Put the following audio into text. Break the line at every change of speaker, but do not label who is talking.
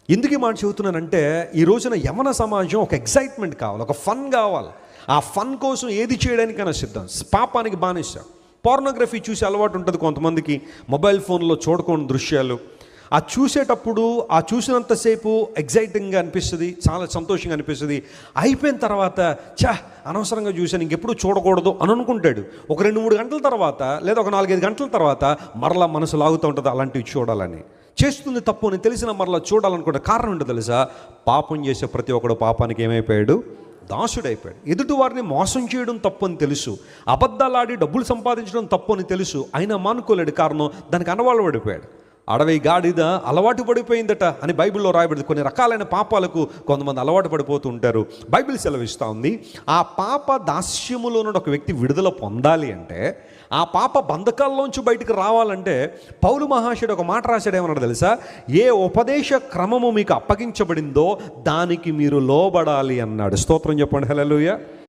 ఎందుకు ఈ మాట చెబుతున్నానంటే, ఈ రోజున యవన సమాజం ఒక ఎక్సైట్మెంట్ కావాలి, ఒక ఫన్ కావాలి. ఆ ఫన్ కోసం ఏది చేయడానికైనా సిద్ధం. పాపానికి బానిస. పోర్నోగ్రఫీ చూసే అలవాటు ఉంటుంది కొంతమందికి, మొబైల్ ఫోన్లో చూడకూడని దృశ్యాలు. ఆ చూసేటప్పుడు ఆ చూసినంతసేపు ఎగ్జైటింగ్గా అనిపిస్తుంది, చాలా సంతోషంగా అనిపిస్తుంది. అయిపోయిన తర్వాత అనవసరంగా చూశాను, ఇంకెప్పుడు చూడకూడదు అని అనుకుంటాడు. ఒక 2-3 గంటల తర్వాత, లేదా ఒక 4-5 గంటల తర్వాత మరలా మనసు లాగుతూ ఉంటుంది అలాంటివి చూడాలని. చేస్తుంది తప్పు అని తెలిసిన మరలా చూడాలనుకుంటే కారణం ఏంటో తెలుసా? పాపం చేసే ప్రతి ఒక్కడు పాపానికి ఏమైపోయాడు? దాసుడైపోయాడు. ఎదుటి వారిని మోసం చేయడం తప్పు అని తెలుసు, అబద్ధాలాడి డబ్బులు సంపాదించడం తప్పు అని తెలుసు, అయినా మానుకోలేడు. కారణం, దానికి అనవాళ్ళు పడిపోయాడు. అడవి గాడిద అలవాటు పడిపోయిందట అని బైబిల్లో రాయబడింది. కొన్ని రకాలైన పాపాలకు కొంతమంది అలవాటు పడిపోతూ ఉంటారు. బైబిల్ సెలవిస్తూ ఉంది, ఆ పాప దాస్యములో నుండి ఒక వ్యక్తి విడుదల పొందాలి అంటే, ఆ పాప బంధకాల్లోంచి బయటికి రావాలంటే, పౌలు మహాశయుడు ఒక మాట రాశాడు. ఏమన్నాడు తెలుసా? ఏ ఉపదేశ క్రమము మీకు అప్పగించబడిందో దానికి మీరు లోబడాలి అన్నాడు. స్తోత్రం చెప్పండి. హల్లెలూయా.